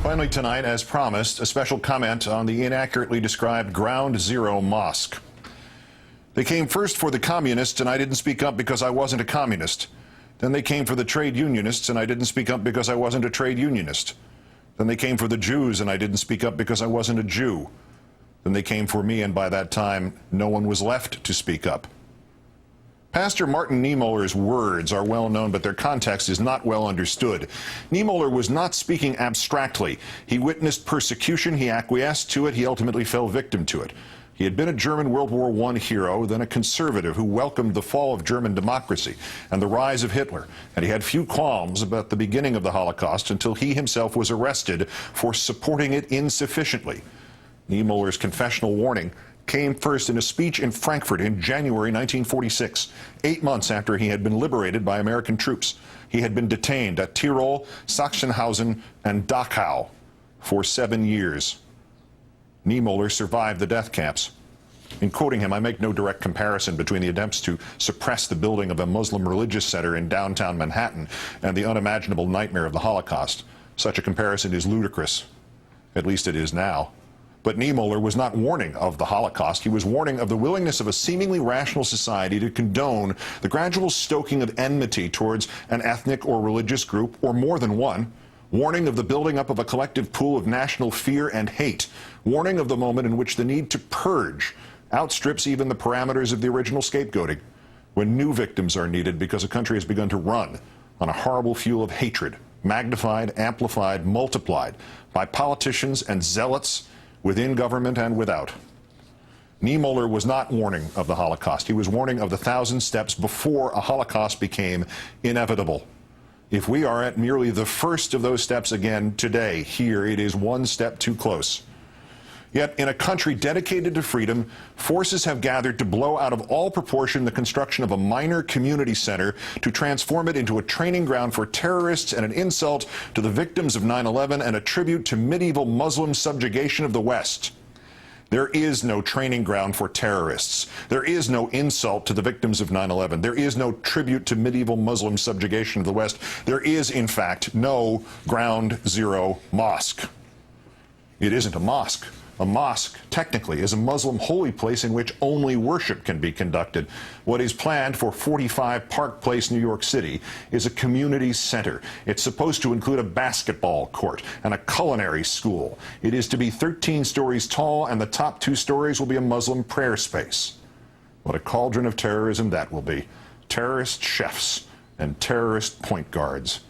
Finally tonight, as promised, a special comment on the inaccurately described Ground Zero Mosque. They came first for the communists, and I didn't speak up because I wasn't a communist. Then they came for the trade unionists, and I didn't speak up because I wasn't a trade unionist. Then they came for the Jews, and I didn't speak up because I wasn't a Jew. Then they came for me, and by that time, no one was left to speak up. Pastor Martin Niemöller's words are well known, but their context is not well understood. Niemöller was not speaking abstractly. He witnessed persecution, he acquiesced to it, he ultimately fell victim to it. He had been a German World War I hero, then a conservative who welcomed the fall of German democracy and the rise of Hitler, and he had few qualms about the beginning of the Holocaust until he himself was arrested for supporting it insufficiently. Niemöller's confessional warning came first in a speech in Frankfurt in January 1946, 8 months after he had been liberated by American troops. He had been detained at Tyrol, Sachsenhausen, and Dachau for 7 years. Niemöller survived the death camps. In quoting him, I make no direct comparison between the attempts to suppress the building of a Muslim religious center in downtown Manhattan and the unimaginable nightmare of the Holocaust. Such a comparison is ludicrous. At least it is now. But Niemöller was not warning of the Holocaust. He was warning of the willingness of a seemingly rational society to condone the gradual stoking of enmity towards an ethnic or religious group, or more than one. Warning of the building up of a collective pool of national fear and hate. Warning of the moment in which the need to purge outstrips even the parameters of the original scapegoating. When new victims are needed because a country has begun to run on a horrible fuel of hatred, magnified, amplified, multiplied by politicians and zealots within government and without. Niemöller was not warning of the Holocaust. He was warning of the 1,000 steps before a Holocaust became inevitable. If we are at merely the first of those steps again today, here, it is one step too close. Yet, in a country dedicated to freedom, forces have gathered to blow out of all proportion the construction of a minor community center to transform it into a training ground for terrorists and an insult to the victims of 9/11 and a tribute to medieval Muslim subjugation of the West. There is no training ground for terrorists. There is no insult to the victims of 9/11. There is no tribute to medieval Muslim subjugation of the West. There is, in fact, no Ground Zero Mosque. It isn't a mosque. A mosque, technically, is a Muslim holy place in which only worship can be conducted. What is planned for 45 Park Place, New York City, is a community center. It's supposed to include a basketball court and a culinary school. It is to be 13 stories tall, and the top 2 stories will be a Muslim prayer space. What a cauldron of terrorism that will be. Terrorist chefs and terrorist point guards.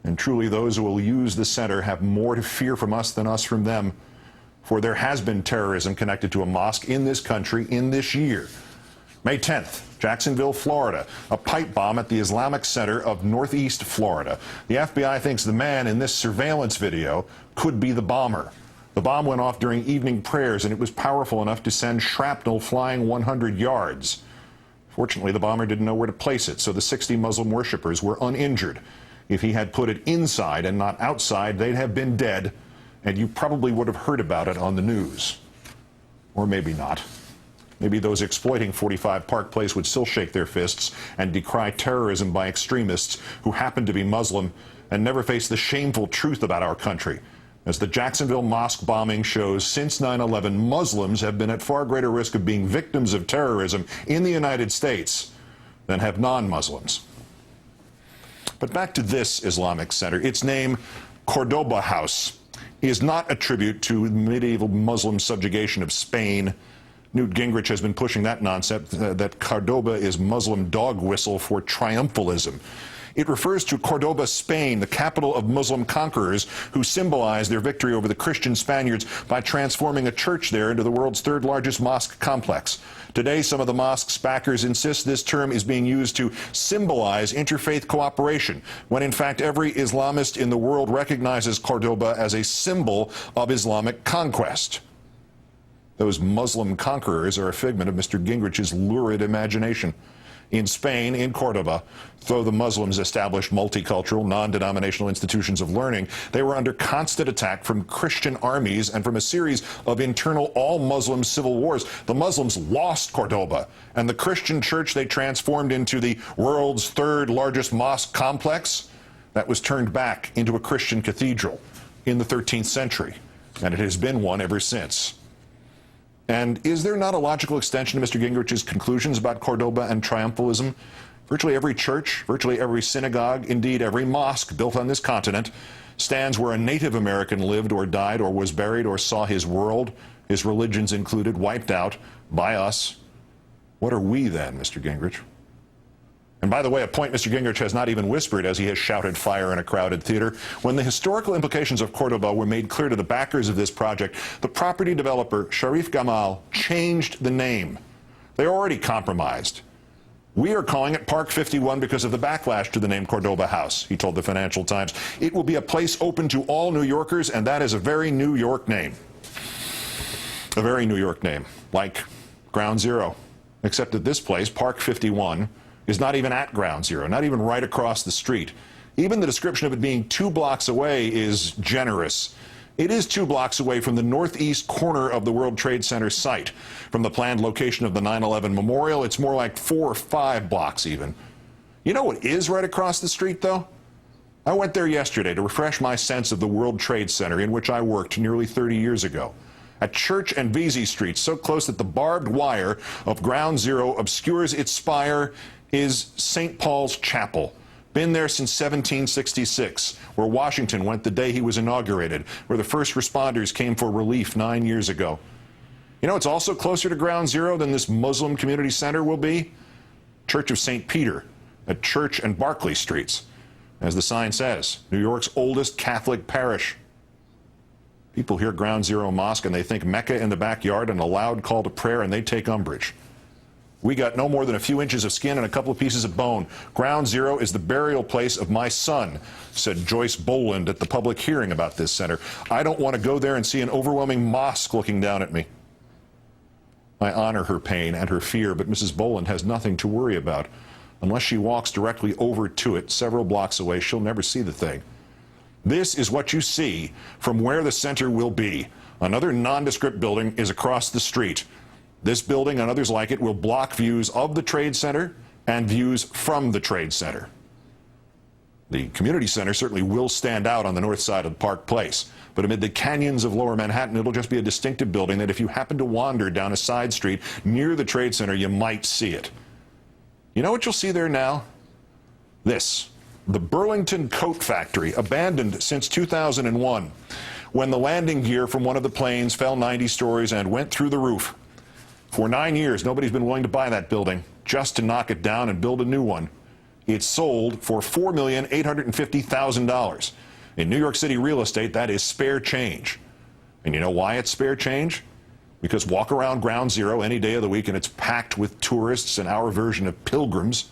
And truly, those who will use the center have more to fear from us than us from them. For there has been terrorism connected to a mosque in this country in this year. May 10th, Jacksonville, Florida, a pipe bomb at the Islamic Center of Northeast Florida. The FBI thinks the man in this surveillance video could be the bomber. The bomb went off during evening prayers, and it was powerful enough to send shrapnel flying 100 yards. Fortunately, the bomber didn't know where to place it, so the 60 Muslim worshippers were uninjured. If he had put it inside and not outside, they'd have been dead, and you probably would have heard about it on the news. Or maybe not. Maybe those exploiting 45 Park Place would still shake their fists and decry terrorism by extremists who happen to be Muslim and never face the shameful truth about our country. As the Jacksonville mosque bombing shows, since 9/11, Muslims have been at far greater risk of being victims of terrorism in the United States than have non-Muslims. But back to this Islamic center. Its name, Cordoba House, is not a tribute to medieval Muslim subjugation of Spain. Newt Gingrich has been pushing that nonsense that Cordoba is Muslim dog whistle for triumphalism. It refers to Cordoba, Spain, the capital of Muslim conquerors who symbolized their victory over the Christian Spaniards by transforming a church there into the world's 3rd largest mosque complex. Today, some of the mosque's backers insist this term is being used to symbolize interfaith cooperation, when in fact every Islamist in the world recognizes Cordoba as a symbol of Islamic conquest. Those Muslim conquerors are a figment of Mr. Gingrich's lurid imagination. In Spain, in Cordoba, though the Muslims established multicultural, non-denominational institutions of learning, they were under constant attack from Christian armies and from a series of internal all-Muslim civil wars. The Muslims lost Cordoba, and the Christian church they transformed into the world's 3rd largest mosque complex, that was turned back into a Christian cathedral. in the 13th century, and it has been one ever since. And is there not a logical extension to Mr. Gingrich's conclusions about Cordoba and triumphalism? Virtually every church, virtually every synagogue, indeed every mosque built on this continent stands where a Native American lived or died or was buried or saw his world, his religions included, wiped out by us. What are we then, Mr. Gingrich? And by the way, a point Mr. Gingrich has not even whispered as he has shouted fire in a crowded theater. When the historical implications of Cordoba were made clear to the backers of this project, the property developer, Sharif Gamal, changed the name. They're already compromised. We are calling it Park 51 because of the backlash to the name Cordoba House, he told the Financial Times. It will be a place open to all New Yorkers, and that is a very New York name. A very New York name, like Ground Zero. Except that this place, Park 51, is not even at Ground Zero, not even right across the street. Even the description of it being 2 blocks away is generous. It is 2 blocks away from the northeast corner of the World Trade Center site. From the planned location of the 9/11 memorial, it's more like 4 or 5 blocks even. You know what is right across the street, though? I went there yesterday to refresh my sense of the World Trade Center in which I worked nearly 30 years ago. At Church and Vesey Streets, so close that the barbed wire of Ground Zero obscures its spire, is St. Paul's Chapel. Been there since 1766, where Washington went the day he was inaugurated, where the first responders came for relief 9 years ago. You know, it's also closer to Ground Zero than this Muslim community center will be. Church of St. Peter at Church and Barclay Streets. As the sign says, New York's oldest Catholic parish. People hear Ground Zero Mosque and they think Mecca in the backyard and a loud call to prayer, and they take umbrage. We got no more than a few inches of skin and a couple of pieces of bone. Ground Zero is the burial place of my son, said Joyce Boland at the public hearing about this center. I don't want to go there and see an overwhelming mosque looking down at me. I honor her pain and her fear, but Mrs. Boland has nothing to worry about. Unless she walks directly over to it several blocks away, she'll never see the thing. This is what you see from where the center will be. Another nondescript building is across the street. This building and others like it will block views of the Trade Center and views from the Trade Center. The community center certainly will stand out on the north side of Park Place, but amid the canyons of lower Manhattan, it'll just be a distinctive building that if you happen to wander down a side street near the Trade Center, you might see it. You know what you'll see there now? This, the Burlington Coat Factory, abandoned since 2001, when the landing gear from one of the planes fell 90 stories and went through the roof. For 9 years, nobody's been willing to buy that building, just to knock it down and build a new one. It's sold for $4,850,000. In New York City real estate, that is spare change. And you know why it's spare change? Because walk around Ground Zero any day of the week and it's packed with tourists and our version of pilgrims.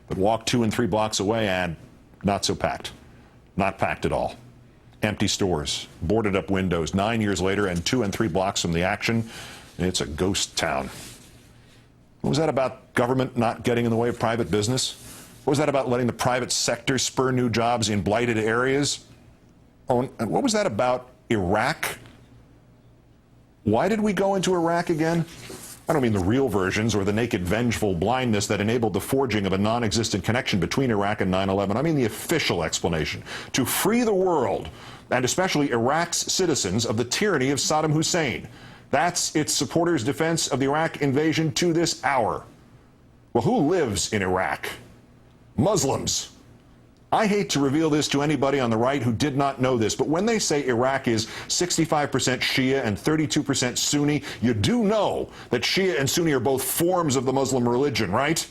But walk 2 and 3 blocks away and not so packed. Not packed at all. Empty stores, boarded up windows. 9 years later and 2 and 3 blocks from the action, it's a ghost town. What was that about government not getting in the way of private business? What was that about letting the private sector spur new jobs in blighted areas? Oh, and what was that about Iraq? Why did we go into Iraq again? I don't mean the real versions or the naked vengeful blindness that enabled the forging of a non-existent connection between Iraq and 9/11. I mean the official explanation. To free the world, and especially Iraq's citizens, of the tyranny of Saddam Hussein. That's its supporters' defense of the Iraq invasion to this hour. Well, who lives in Iraq? Muslims. I hate to reveal this to anybody on the right who did not know this, but when they say Iraq is 65% Shia and 32% Sunni, you do know that Shia and Sunni are both forms of the Muslim religion, right?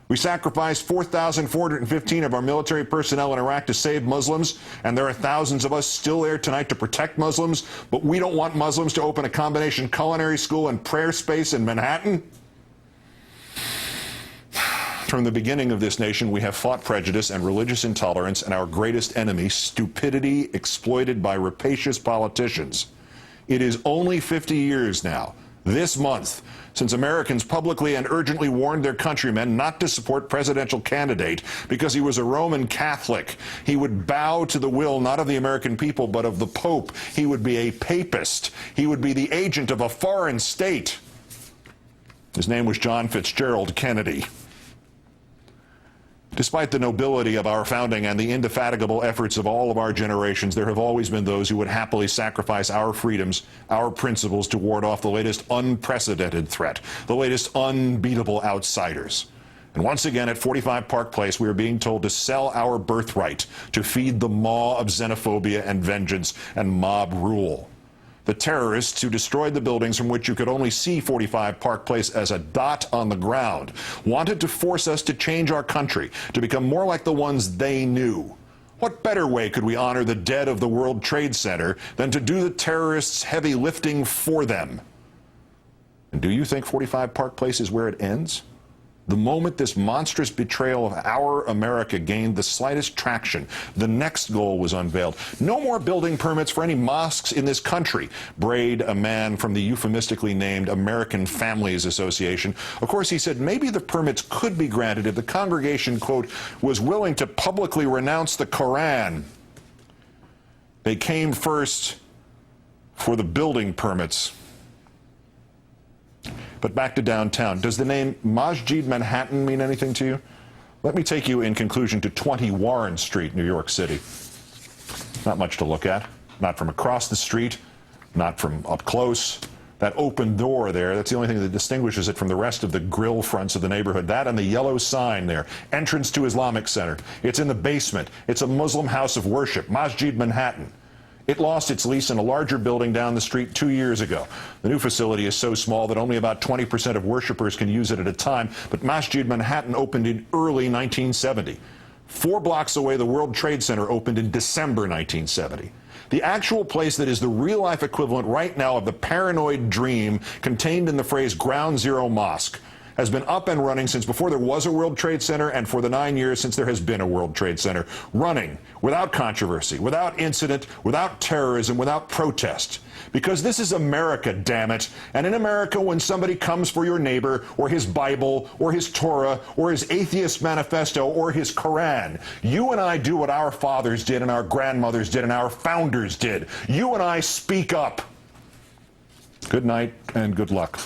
We sacrificed 4,415 of our military personnel in Iraq to save Muslims, and there are thousands of us still there tonight to protect Muslims, but we don't want Muslims to open a combination culinary school and prayer space in Manhattan? From the beginning of this nation, we have fought prejudice and religious intolerance, and our greatest enemy, stupidity exploited by rapacious politicians. It is only 50 years now, this month, since Americans publicly and urgently warned their countrymen not to support presidential candidate because he was a Roman Catholic. He would bow to the will not of the American people, but of the Pope. He would be a papist. He would be the agent of a foreign state. His name was John Fitzgerald Kennedy. Despite the nobility of our founding and the indefatigable efforts of all of our generations, there have always been those who would happily sacrifice our freedoms, our principles, to ward off the latest unprecedented threat, the latest unbeatable outsiders. And once again, at 45 Park Place, we are being told to sell our birthright to feed the maw of xenophobia and vengeance and mob rule. The terrorists who destroyed the buildings from which you could only see 45 Park Place as a dot on the ground wanted to force us to change our country, to become more like the ones they knew. What better way could we honor the dead of the World Trade Center than to do the terrorists' heavy lifting for them? And do you think 45 Park Place is where it ends? The moment this monstrous betrayal of our America gained the slightest traction, the next goal was unveiled. No more building permits for any mosques in this country, brayed a man from the euphemistically named American Families Association. Of course, he said maybe the permits could be granted if the congregation, quote, was willing to publicly renounce the Koran. They came first for the building permits. But back to downtown. Does the name Masjid Manhattan mean anything to you? Let me take you in conclusion to 20 Warren Street, New York City. Not much to look at. Not from across the street, not from up close. That open door there, that's the only thing that distinguishes it from the rest of the grill fronts of the neighborhood. That and the yellow sign there, entrance to Islamic Center. It's in the basement. It's a Muslim house of worship, Masjid Manhattan. It lost its lease in a larger building down the street 2 years ago. The new facility is so small that only about 20% of worshipers can use it at a time, but Masjid Manhattan opened in early 1970. 4 blocks away, the World Trade Center opened in December 1970. The actual place that is the real-life equivalent right now of the paranoid dream contained in the phrase Ground Zero Mosque has been up and running since before there was a World Trade Center and for the 9 years since there has been a World Trade Center, running without controversy, without incident, without terrorism, without protest. Because this is America, damn it. And in America, when somebody comes for your neighbor or his Bible or his Torah or his atheist manifesto or his Koran, you and I do what our fathers did and our grandmothers did and our founders did. You and I speak up. Good night and good luck.